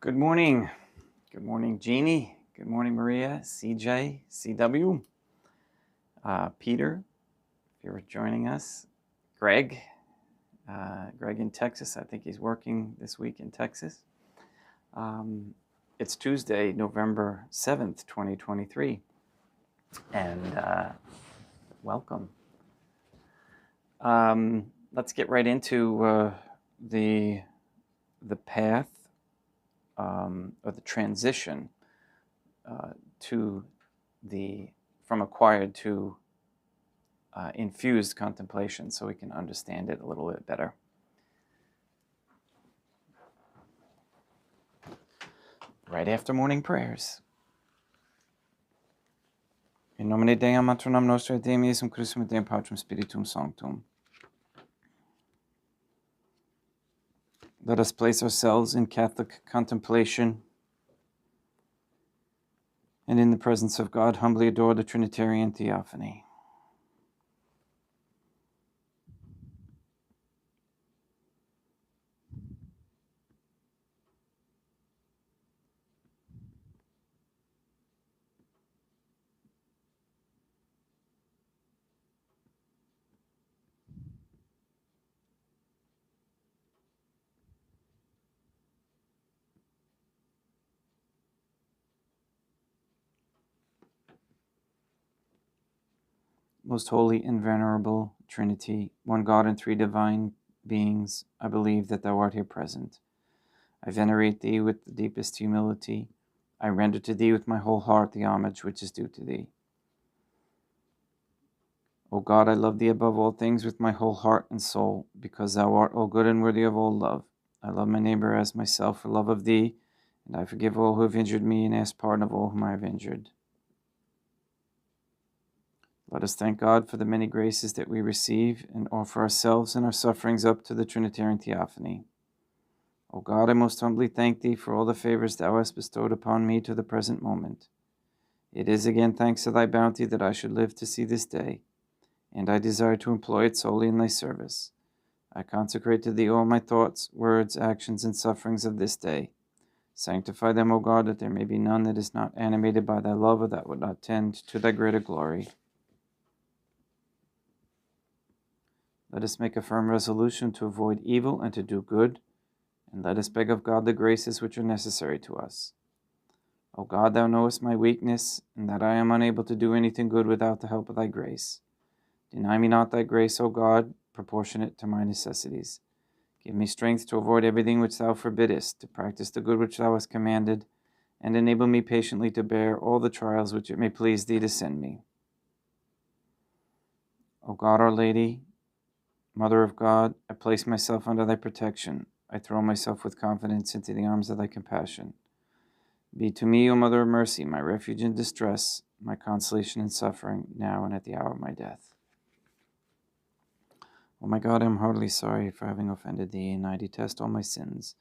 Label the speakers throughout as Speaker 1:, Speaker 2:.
Speaker 1: Good morning. Good morning, Jeannie. Good morning, Maria, CJ, CW, Peter, if you're joining us, Greg, Greg in Texas. I think he's working this week in Texas. It's Tuesday, November 7th, 2023, and welcome. Let's get right into the path or the transition from acquired to infused contemplation, so we can understand it a little bit better. Right after morning prayers. In nomine Dei, matronam nostra, Deum Iesum Christum, et Deum Patrum Spiritum Sanctum. Let us place ourselves in Catholic contemplation and in the presence of God humbly adore the Trinitarian Theophany. Most holy and venerable Trinity, one God and three divine beings, I believe that thou art here present. I venerate thee with the deepest humility. I render to thee with my whole heart the homage which is due to thee. O God, I love thee above all things with my whole heart and soul, because thou art all good and worthy of all love. I love my neighbor as myself for love of thee, and I forgive all who have injured me and ask pardon of all whom I have injured. Let us thank God for the many graces that we receive and offer ourselves and our sufferings up to the Trinitarian Theophany. O God, I most humbly thank thee for all the favors thou hast bestowed upon me to the present moment. It is again thanks to thy bounty that I should live to see this day, and I desire to employ it solely in thy service. I consecrate to thee all my thoughts, words, actions, and sufferings of this day. Sanctify them, O God, that there may be none that is not animated by thy love or that would not tend to thy greater glory. Let us make a firm resolution to avoid evil and to do good, and let us beg of God the graces which are necessary to us. O God, thou knowest my weakness, and that I am unable to do anything good without the help of thy grace. Deny me not thy grace, O God, proportionate to my necessities. Give me strength to avoid everything which thou forbiddest, to practice the good which thou hast commanded, and enable me patiently to bear all the trials which it may please thee to send me. O God, Our Lady, Mother of God, I place myself under thy protection. I throw myself with confidence into the arms of thy compassion. Be to me, O Mother of Mercy, my refuge in distress, my consolation in suffering, now and at the hour of my death. O my God, I am heartily sorry for having offended thee, and I detest all my sins,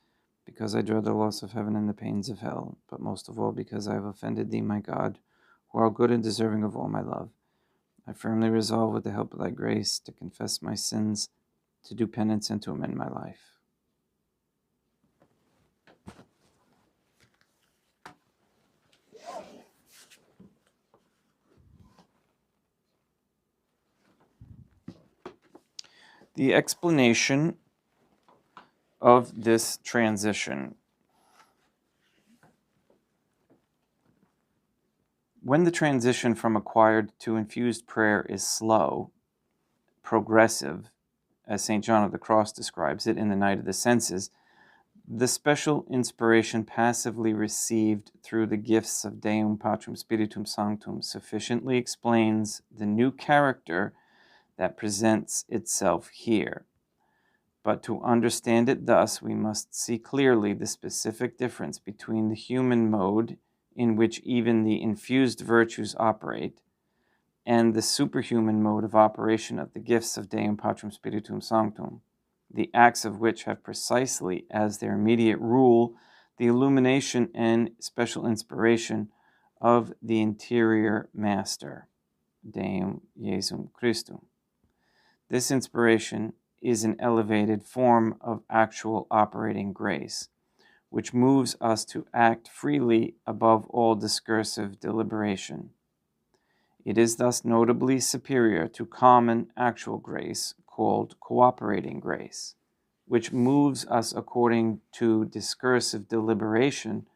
Speaker 1: because I dread the loss of heaven and the pains of hell, but most of all because I have offended thee, my God, who art good and deserving of all my love. I firmly resolve, with the help of thy grace, to confess my sins, to do penance, and to amend my life. The explanation of this transition. When the transition from acquired to infused prayer is slow, progressive, as St. John of the Cross describes it in the Night of the Senses, the special inspiration passively received through the gifts of Deum Patrum Spiritum Sanctum sufficiently explains the new character that presents itself here. But to understand it thus, we must see clearly the specific difference between the human mode, in which even the infused virtues operate, and the superhuman mode of operation of the gifts of Deum Patrum Spiritum Sanctum, the acts of which have precisely as their immediate rule the illumination and special inspiration of the interior Master, Deum Iesum Christum. This inspiration is an elevated form of actual operating grace, which moves us to act freely above all discursive deliberation. It is thus notably superior to common actual grace, called cooperating grace, which moves us according to discursive deliberation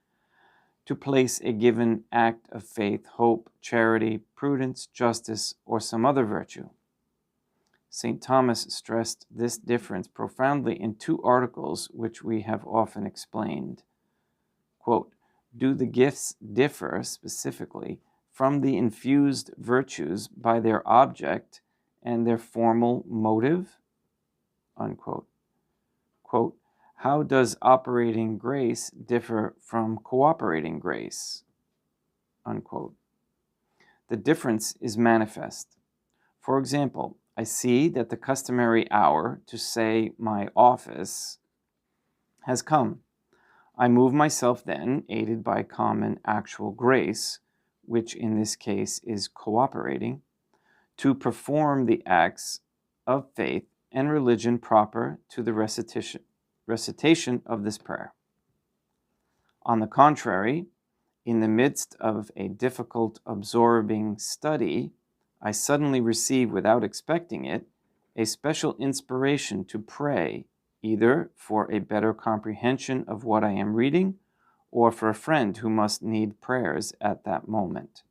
Speaker 1: to place a given act of faith, hope, charity, prudence, justice, or some other virtue. St. Thomas stressed this difference profoundly in two articles which we have often explained. Quote, "Do the gifts differ specifically from the infused virtues by their object and their formal motive?" Unquote. Quote, "How does operating grace differ from cooperating grace?" Unquote. The difference is manifest. For example, I see that the customary hour to say my office has come. I move myself then, aided by common actual grace, which in this case is cooperating, to perform the acts of faith and religion proper to the recitation of this prayer. On the contrary, in the midst of a difficult, absorbing study, I suddenly receive, without expecting it, a special inspiration to pray, either for a better comprehension of what I am reading, or for a friend who must need prayers at that moment.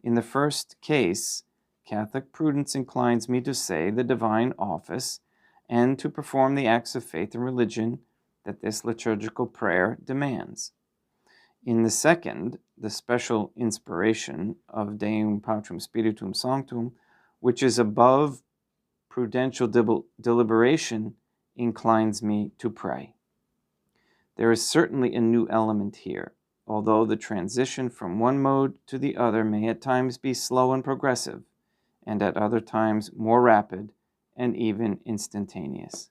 Speaker 1: In the first case, Catholic prudence inclines me to say the divine office and to perform the acts of faith and religion that this liturgical prayer demands. In the second, the special inspiration of Deum Patrum Spiritum Sanctum, which is above prudential deliberation, inclines me to pray. There is certainly a new element here, although the transition from one mode to the other may at times be slow and progressive, and at other times more rapid and even instantaneous.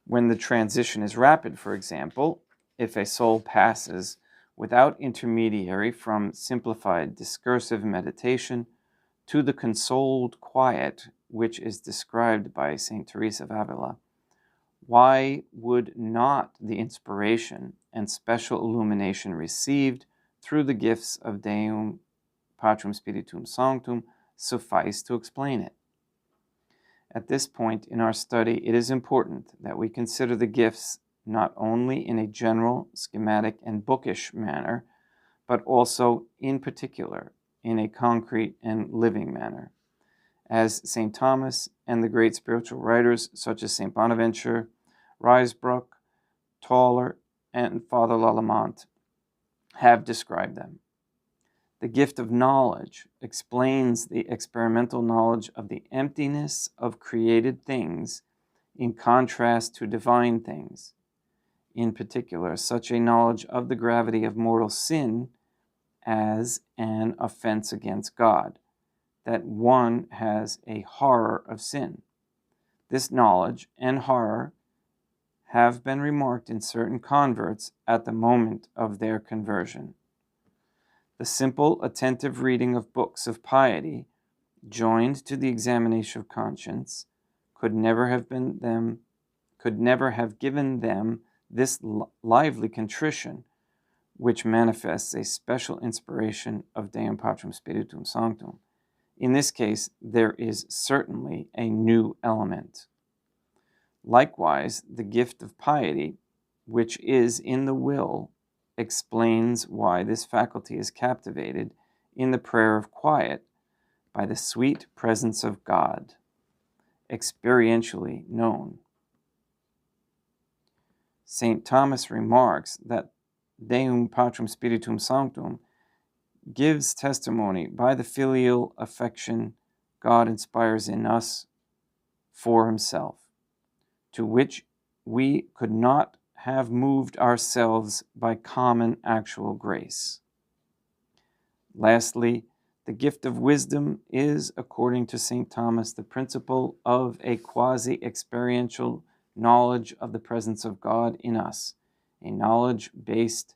Speaker 1: When the transition is rapid, for example, if a soul passes without intermediary from simplified discursive meditation to the consoled quiet which is described by St. Teresa of Avila, why would not the inspiration and special illumination received through the gifts of Deum Patrum Spiritum Sanctum suffice to explain it? At this point in our study, it is important that we consider the gifts not only in a general, schematic, and bookish manner, but also in particular in a concrete and living manner. As St. Thomas and the great spiritual writers such as St. Bonaventure, Risebrook, Tauler, and Father Lalemant have described them. The gift of knowledge explains the experimental knowledge of the emptiness of created things in contrast to divine things. In particular, such a knowledge of the gravity of mortal sin as an offense against God, that one has a horror of sin. This knowledge and horror have been remarked in certain converts at the moment of their conversion. The simple, attentive reading of books of piety, joined to the examination of conscience, could never have given them this lively contrition, which manifests a special inspiration of Deum Patrum Spiritum Sanctum. In this case, there is certainly a new element. Likewise, the gift of piety, which is in the will, explains why this faculty is captivated in the prayer of quiet by the sweet presence of God, experientially known. St. Thomas remarks that Deum Patrum Spiritum Sanctum gives testimony by the filial affection God inspires in us for himself, to which we could not have moved ourselves by common actual grace. Lastly, the gift of wisdom is, according to St. Thomas, the principle of a quasi-experiential knowledge of the presence of God in us, a knowledge based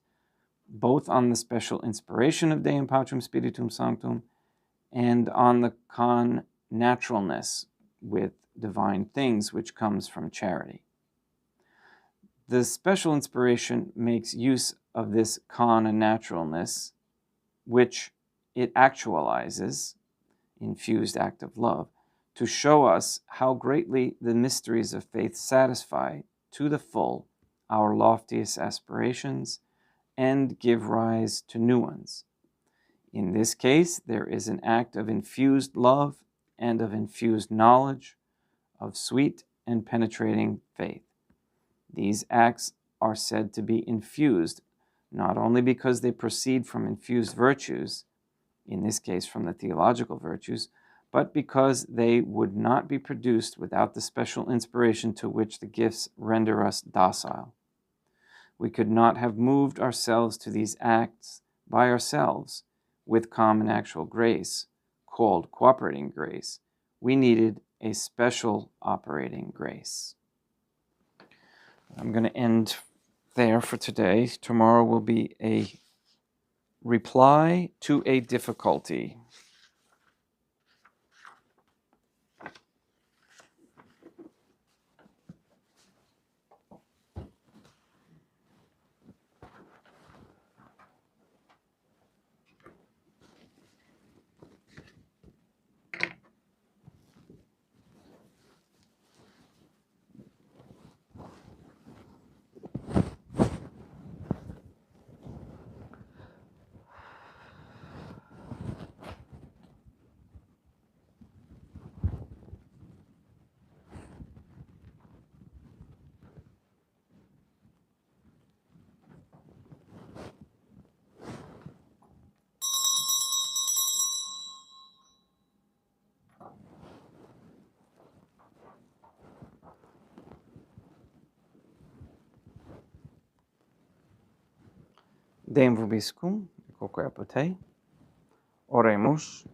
Speaker 1: both on the special inspiration of Deum Patrum Spiritum Sanctum and on the connaturalness with divine things which comes from charity. The special inspiration makes use of this con-naturalness, which it actualizes, infused act of love, to show us how greatly the mysteries of faith satisfy to the full our loftiest aspirations and give rise to new ones. In this case, there is an act of infused love and of infused knowledge, of sweet and penetrating faith. These acts are said to be infused, not only because they proceed from infused virtues, in this case from the theological virtues, but because they would not be produced without the special inspiration to which the gifts render us docile. We could not have moved ourselves to these acts by ourselves with common actual grace, called cooperating grace. We needed a special operating grace. I'm going to end there for today. Tomorrow will be a reply to a difficulty. Deum vobiscum, equoque. Oremus.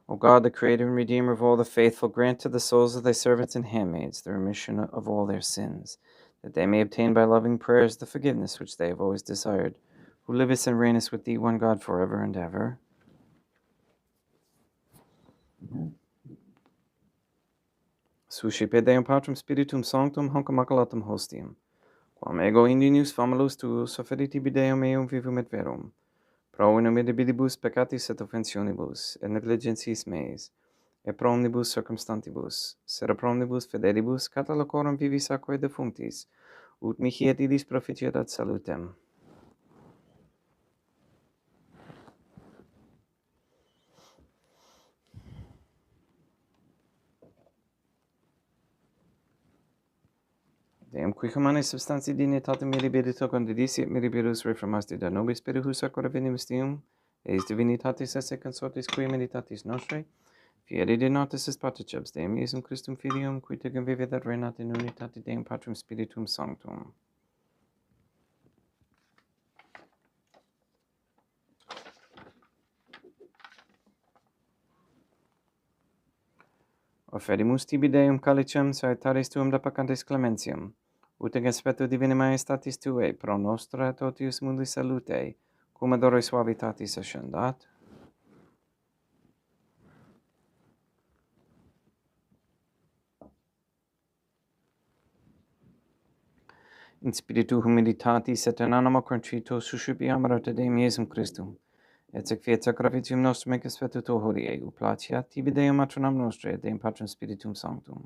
Speaker 1: O God, the Creator and Redeemer of all the faithful, grant to the souls of thy servants and handmaids the remission of all their sins, that they may obtain by loving prayers the forgiveness which they have always desired, who livest and reignest with thee, one God, forever and ever. Suscipe Deum Patrum Spiritum Sanctum, hanc immaculatum hostium, quam ego indinius famulus tuus offeriti Deum meum vivum et verum, pro in omittibus peccatis et offensionibus, et negligentis meis, et pro omnibus circumstantibus, sed pro omnibus fidelibus catalocorum vivis aquae defunctis, ut mihi et illis proficiat ad salutem. Deum qui humanae substantii dignitatem mirabilito condidisi et mirabilis reformasti da nobis spiritus acora venimus Deum, eis divinitatis esse consortis qui meditatis nostre, fieri de notis est patricebs Deum Iesum Christum Filium, qui tegum vivet et reinat in unitate Deum Patrum Spiritum Sanctum. Offerimus tibi Deum calicem saetaris tuum da pacantis clementiam, ut in aspecto divini majestatis tuae pro nostra totius mundi salute, cum adore suavitatis ascendat. In spiritu humilitatis et in animo contrito suscipiam rata Deum Iesum Christum, et sec fiat sacrificium nostrum ec aspectuto hodie, placiat tibi Deum matronam nostre, et Deum Patrum Spiritum Sanctum.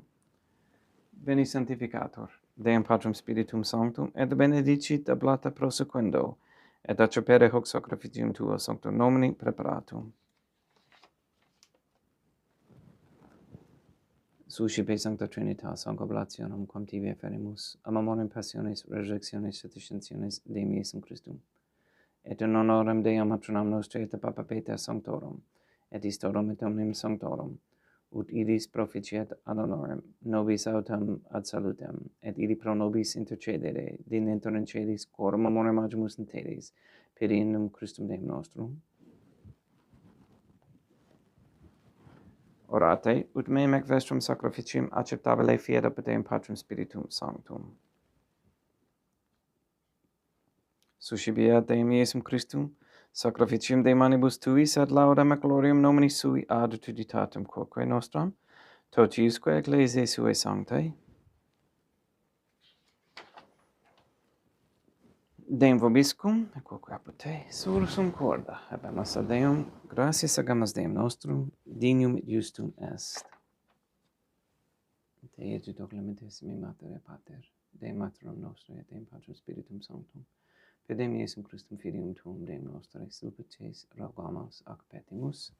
Speaker 1: Veni Sanctificator, Deum Patrum Spiritum Sanctum, et benedicit ablata prosequendo, et accepere hoc sacrificium tuo sanctum nomini preparatum. Suscipe Sancta Trinitas, hanc oblationem, quam tibi efferimus, amamorem passiones, resurrectiones, et ascensiones Deum Iesum Christum, et in honorem Deum matronam nostre et Papa Peter Sanctorum, et istorum et omnium Sanctorum, ut illis proficiat ad honorem nobis autem ad salutem, et illi pro nobis intercedere, dinentor in celis, quorum amorem agimus in teres, per innum Christum Deum nostrum. Orate, ut meum ec vestrum sacrificium acceptabile fiat ab Deum Patrum Spiritum Sanctum. Suscipiat Deum Iesum Christum, sacrificium de manibus tuis ad laudem et gloriam nomini sui ad utilitatem quoque nostram, totiusque ecclesiae suae sanctae. Deum vobiscum, et quoque apud te, sursum corda, habemus a Deum, gratias agamus Deum nostrum, dignum et justum est. Te ege doc lamentissimi Mater et Pater, Deum Materum nostrum et Deum Patrum Spiritum Sanctum, per Deum Iesum Christum Filium Tuum, Deum nostre, supplices, rogamus, ac petimus,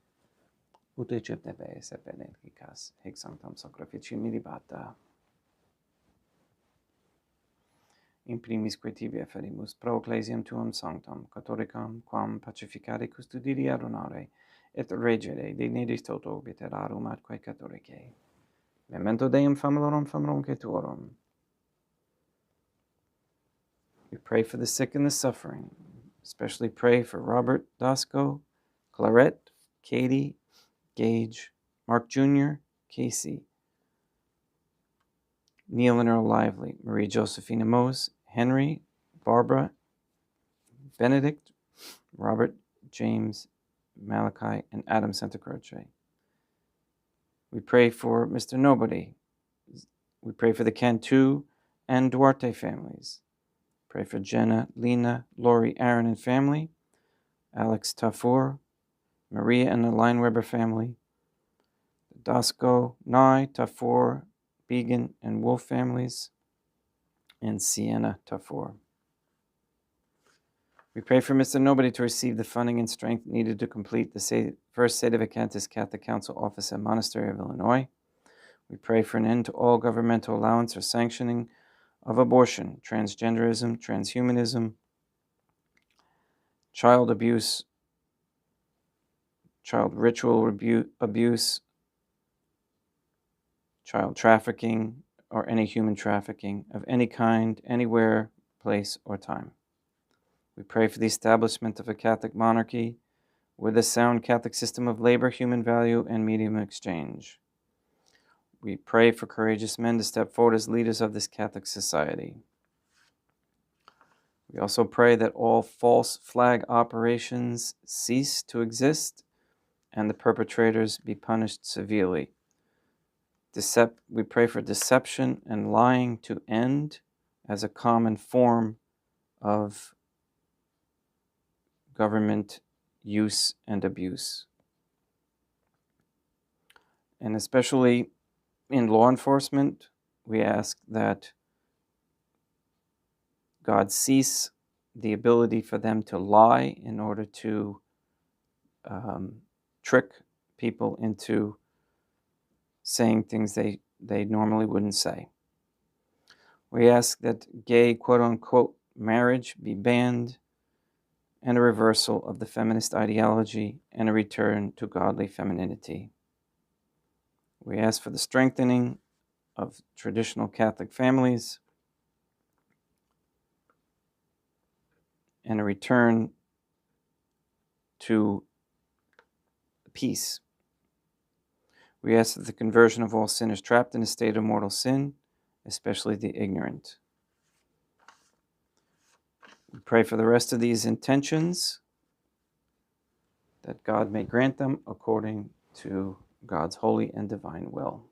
Speaker 1: ut recepte eis et benedicas, hic sanctam sacrificium milibata. In primis quae tibi efferimus pro ecclesiam tuam sanctam, catholicam, quam pacificare custodire adonare, et regere dignidis toto obiterarum atque catholicae. Memento Deum famulorum tuorum. We pray for the sick and the suffering. Especially pray for Robert Dasco, Clarette, Katie, Gage, Mark Jr., Casey, Neil and Earl Lively, Marie Josephina Mose, Henry, Barbara, Benedict, Robert, James, Malachi, and Adam Santacroce. We pray for Mr. Nobody. We pray for the Cantu and Duarte families. Pray for Jenna, Lena, Lori, Aaron, and family, Alex Tafur, Maria and the Lineweber family, the Dasco, Nye, Tafur, Began, and Wolf families, and Sienna Tafur. We pray for Mr. Nobody to receive the funding and strength needed to complete the first Sedevacantist Catholic Council office at Monastery of Illinois. We pray for an end to all governmental allowance or sanctioning of abortion, transgenderism, transhumanism, child abuse, child ritual abuse, child trafficking, or any human trafficking of any kind, anywhere, place, or time. We pray for the establishment of a Catholic monarchy with a sound Catholic system of labor, human value, and medium exchange. We pray for courageous men to step forward as leaders of this Catholic society. We also pray that all false flag operations cease to exist and the perpetrators be punished severely. We pray for deception and lying to end as a common form of government use and abuse. And especially in law enforcement, we ask that God cease the ability for them to lie in order to trick people into saying things they normally wouldn't say. We ask that gay, quote-unquote, marriage be banned, and a reversal of the feminist ideology and a return to godly femininity. We ask for the strengthening of traditional Catholic families and a return to peace. We ask for the conversion of all sinners trapped in a state of mortal sin, especially the ignorant. We pray for the rest of these intentions, that God may grant them according to God's holy and divine will.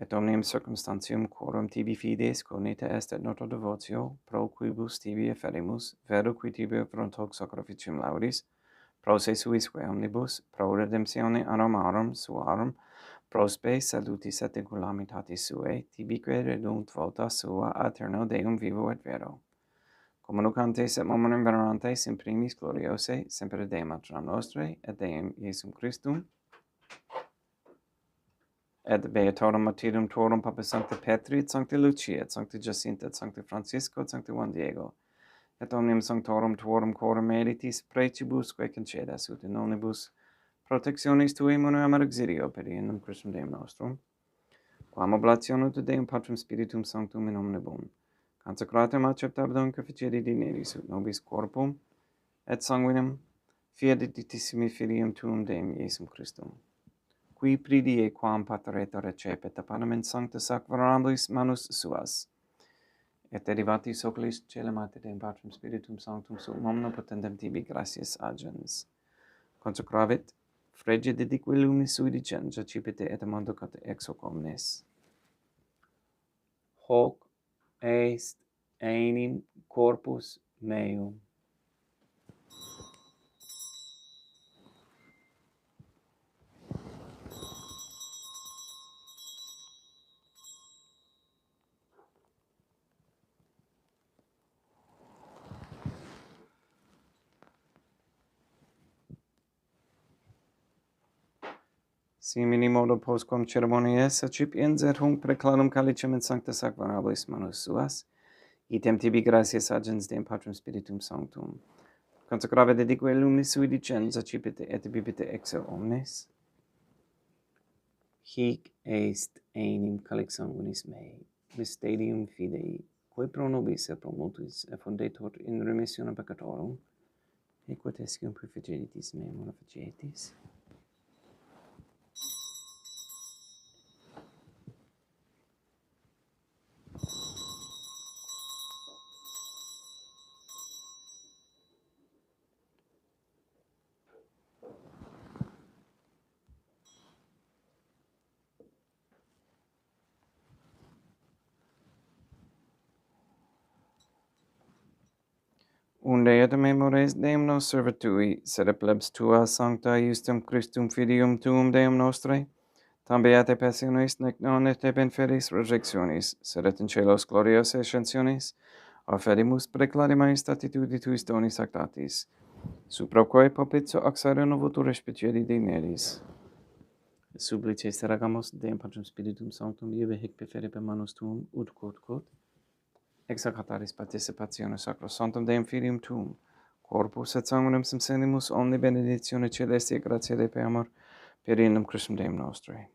Speaker 1: Et omnium circumstantium quorum tibi fides conita est et nota devotio, pro quibus tibi efferimus, vero qui tibi front hoc sacrificium laudis, pro se suisque omnibus, pro redemptione anomarum suarum, pro spe salutis et inculamitatis suae, tibique redunt vota sua aeterno Deum vivo et vero. Communicantes et momentum venerantes in primis gloriose, sempre Deum Maternam Nostre, et Deum Iesum Christum, et Beatorum Martyrum Tuorum Papa Sancta Petri, et Sancta Lucia, et Sancta Jacinta, et Sancta Francisco, et Sancta Juan Diego, et omnium sanctorum tuorum quorum meritis precibus quae concedas ut in omnibus protectionis tuae monuam ad auxilio per innum Christum Deum nostrum, quam oblationem tu Deum Patrum Spiritum Sanctum in omnibus consecratum acceptabile conficere dineris ut nobis corpum et sanguinem fidelitissimi filium tuum Deum Iesum Christum, qui pridie quam pateretur recepet apanamen sanctus ac venerabilis manus suas, et derivatis oculis caelum et Deum Patrum Spiritum Sanctum sum omnipotentem tibi gratias agens. Consecravit frigide lumis sui dicens, accipite et amanducat ex hoc omnes. Hoc est enim corpus meum. Simini modo postquam ceremonies accipiens et hunc preclarum calicem in sancta sacramentablis manus suas, item tibi gratias agens Deum Patrum Spiritum Sanctum. Consecrave dedique lumnis sui dicens accipite et bibite exel omnes. Hic est enim calix sanguinis mei, mysterium fidei, quae pro nobis et pro multis effundetur in remissionem peccatorum, et quod escium perfigeritis mei monificetis. Unde et memores Deum nos servatui, sed plebs tua sancta iustum Christum filium tuum Deum nostre, tam beate passionis nec non et eb inferis rejectionis, sed et in celos glorios ascensionis, offerimus preclare majestatitudi tuis doni sactatis, supraque popitio axare novotur respiciedi de meris. Supplice seragamos Deum Patrum Spiritum Sanctum, iube hic perfere per manus tuum, ut quod, executaris participatione sacrosanctum Deum Filium tuum, corpus et sanguinem subsenimus omni benedictione celesti et gratia Dei per amor, per innum Christum Deum nostre.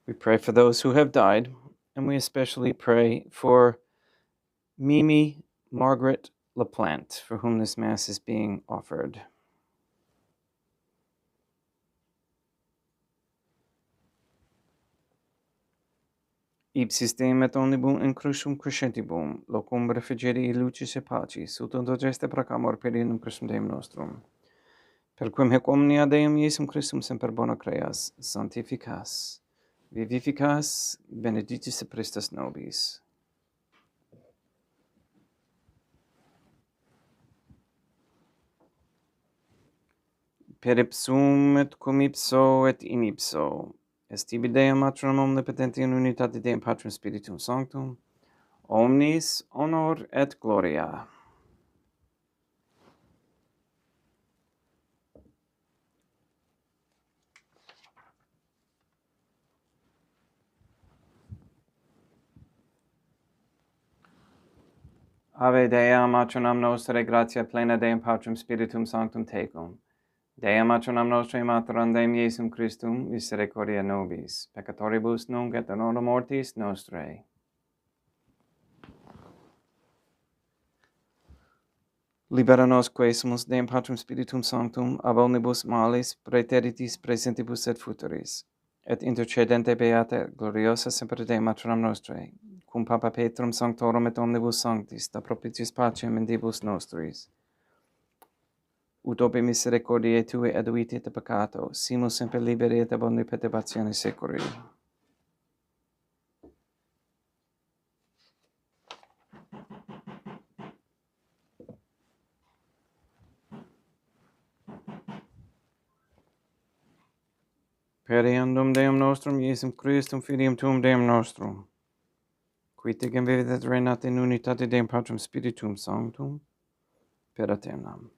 Speaker 1: We pray for those who have died, and we especially pray for Mimi Margaret LaPlante, for whom this Mass is being offered. Ipsis Deum et omnibus in crucium crescentibum, locum refugere lucis et pacis, ut unto geste procamor per innum Christum Deum nostrum. Per quem hic omnia Deum Iesum Christum semper bona creas, sanctificas, vivificas, benedictis et prestas nobis. Per ipsum et cum ipso et in ipso, est tibi Deum Matronum omnipotenti in unitate Deum Patrum Spiritum Sanctum, omnis honor et gloria. Ave Dea Matronam Nostrae, gratia plena Deum Patrum Spiritum Sanctum tecum. Dea Matronam Nostrae, Materam Deum Iesum Christum, misericordia nobis, peccatoribus nunc et in hora mortis nostrae. Libera nos quesumus Deum Patrum Spiritum Sanctum, ab omnibus malis, praeteritis presentibus et futuris, et intercedente beata gloriosa semper Deum Matronam Nostrae, cum Papa Petrum Sanctorum et omnibus sanctis, da propitiis pacem in Dibus nostris. Ut ope misericordiae Tue aduiti et peccato, simus semper liberi et ab omni perturbatione securi. Per eandum Deum nostrum, Iesum Christum, Filium Tuum Deum nostrum, qui ticem vivit et reinat in unitate Deum Patrum Spiritum Sanctum, per aeternam.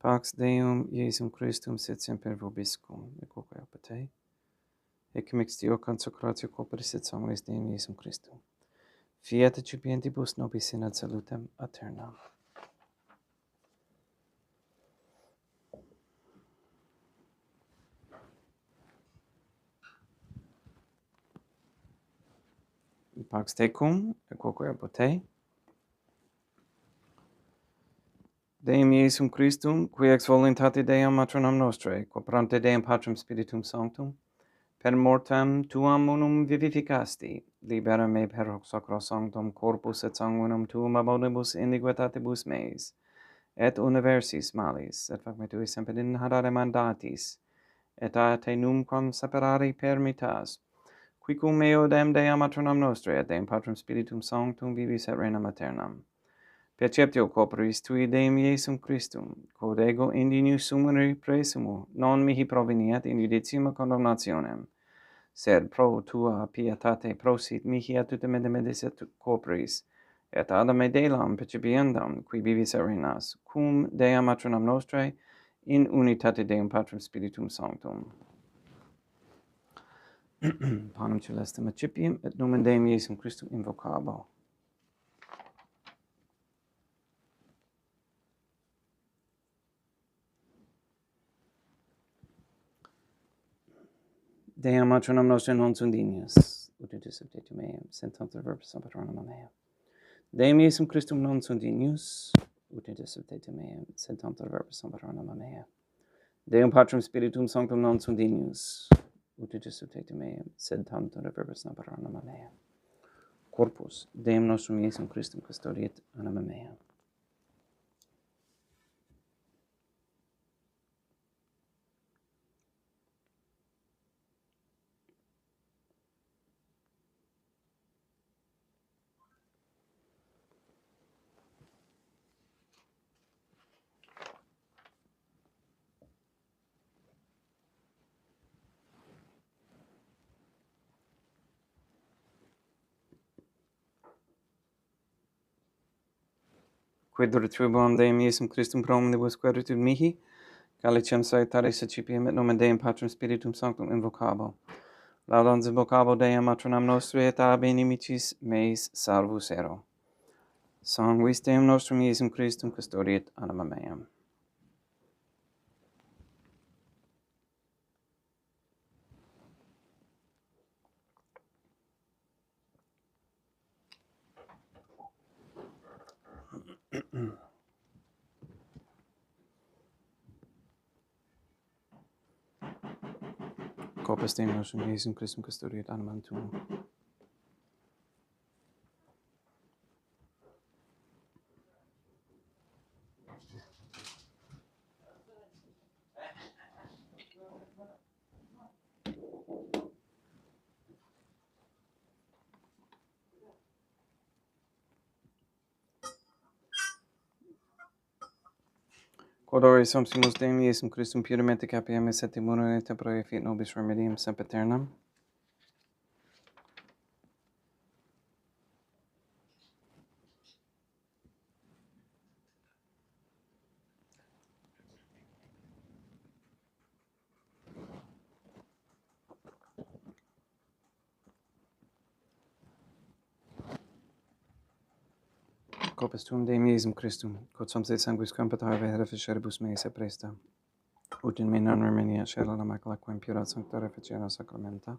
Speaker 1: Pax Deum, Iesum Christum, sit semper vobiscum, et quoque apud Te, et mixtio consecratio corporis et sanguis Deum Iesum Christum. Fiat accipientibus nobis in ad salutem aeternam. Pax Tecum, et quoque apud Te, Deum Iesum Christum, qui ex voluntate Deum Matronam Nostrae, quoprante Deum Patrum Spiritum Sanctum, per mortem Tuam unum vivificasti, libera me per hoc sacrosanctum corpus et sanguinum Tuum ab omnibus iniquitatibus meis, et universis malis, et fac me Tui semper inharare mandatis, et a Te numquam separare permittas, qui cum meo dem Deam matronam nostre, et Deum Patrum Spiritum Sanctum vivis et regnam aeternam. Perceptio corporis tui Deum Iesum Christum, quod ego indinius sumere presumo, non mihi proveniat in judicium condemnationem, sed pro tua pietate prosit mihi et tutem medis et corporis, et ad me delam percipiendam, qui vivis et regnas, cum Deam matronam nostre, in unitate Deum Patrum Spiritum Sanctum. Panem celestem accipiam, et nomen Deum Iesum Christum invocabo. Deum matronam nostre non sunt dignius, ut et subtetum meam, sed tantum verbis patronum meam. Deum Iesum Christum non sunt dignius, ut et subtetum meam, sed tantum verbis patronum meam. Deum Patrum Spiritum Sanctum non sunt dignius, ut et subtetum meam, sed tantum verbis patronum meam. Corpus Deum nostrum Iesum Christum custodiet anima mea. Quid retribuam Deum Iesum Christum pro omnibus queritud mihi, calicem salutare sacipiam et nomen Deum Patrum Spiritum Sanctum invocabo. Laudans invocabo Deum matronam nostre et ab inimicis meis salvus ero. Sanguis Deum nostrum Iesum Christum custodiet anima meam. Corpus Deum nostrum Iesum Christum custodiet animam tuum. Quod ore sumpsimus Deum Iesum Christum puramente capiamus et immunum tempore fit nobis remedium sempiternam. Corpus tuum Deum Iesum Christum, quod sumpsit sanguis compatare reficeribus meis et presta, ut in me non remediat scella la macula quam pura sancta reficera sacramenta.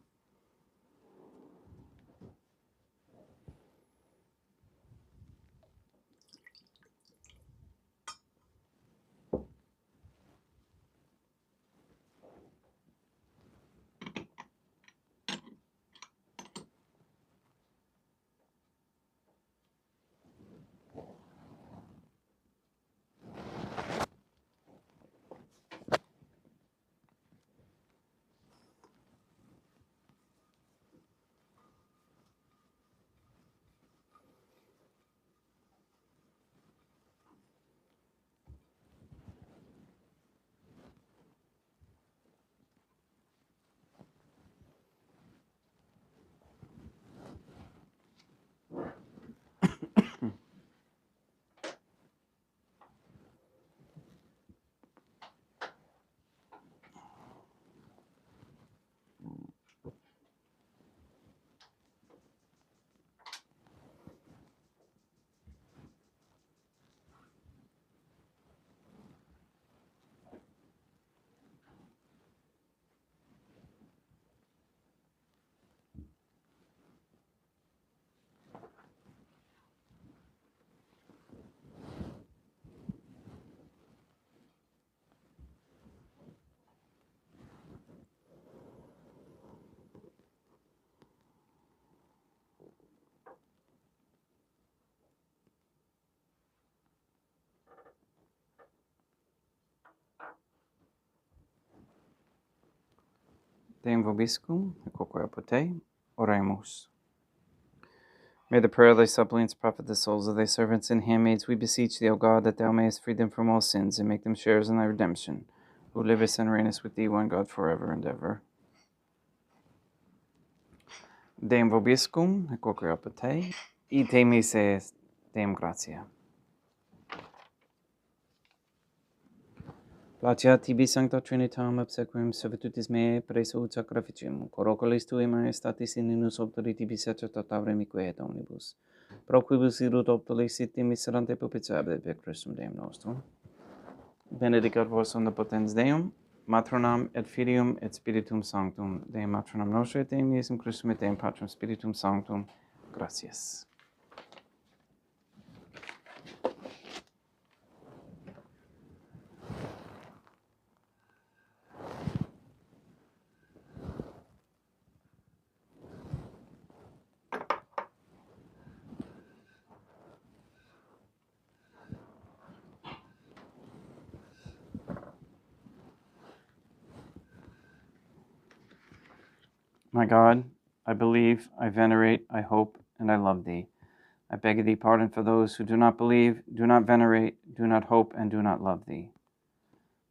Speaker 1: Deum vobiscum, quoque apotei, Oremus. May the prayer of thy suppliants profit the souls of thy servants and handmaids. We beseech thee, O God, that thou mayest free them from all sins and make them sharers in thy redemption, who livest and reignest with thee, one God, forever and ever. Deum vobiscum, et quoque apete, ite mises, Deum gratia. Placia tibi sancta Trinitam obsequim servitutis meae preso ut sacrificium, corocolis tui majestatis in nus optori tibi sacerdotavrem mique omnibus, pro quibus irut optolis sit miserante propitiabit per Christum Deum nostrum. Benedicat vos omnipotens Deum, Matronam et Filium et Spiritum Sanctum, Deum Matronam nostre et Deum Iesum Christum et Deum Patrum Spiritum Sanctum. Gratias. My God, I believe, I venerate, I hope, and I love thee. I beg of thee pardon for those who do not believe, do not venerate, do not hope, and do not love thee.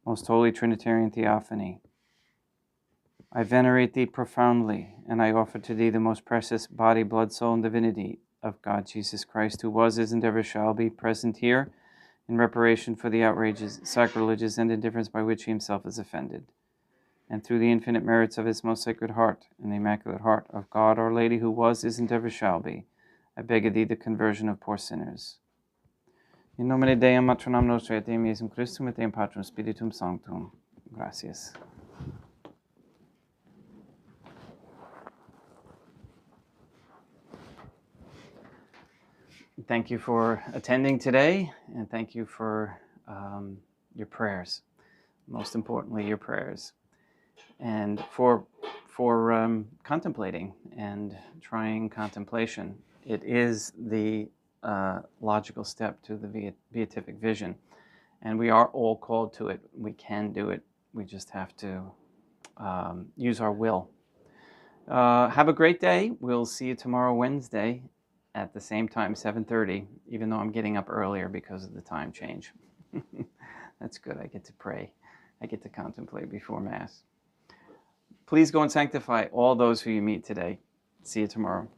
Speaker 1: Most Holy Trinitarian Theophany, I venerate thee profoundly, and I offer to thee the most precious body, blood, soul, and divinity of God Jesus Christ, who was, is, and ever shall be, present here in reparation for the outrages, sacrileges, and indifference by which he himself is offended. And through the infinite merits of his most sacred heart and the Immaculate Heart of God, Our Lady, who was, is, and ever shall be, I beg of thee the conversion of poor sinners. In nomine Deum, Matronam nostre, et Deum Iesum Christum, et Deum Patrum Spiritum Sanctum. Gracias. Thank you for attending today, and thank you for your prayers. Most importantly, your prayers. And for contemplating and trying contemplation. It is the logical step to the beatific vision. And we are all called to it. We can do it. We just have to use our will. Have a great day. We'll see you tomorrow, Wednesday, at the same time, 7:30, even though I'm getting up earlier because of the time change. That's good. I get to pray. I get to contemplate before Mass. Please go and sanctify all those who you meet today. See you tomorrow.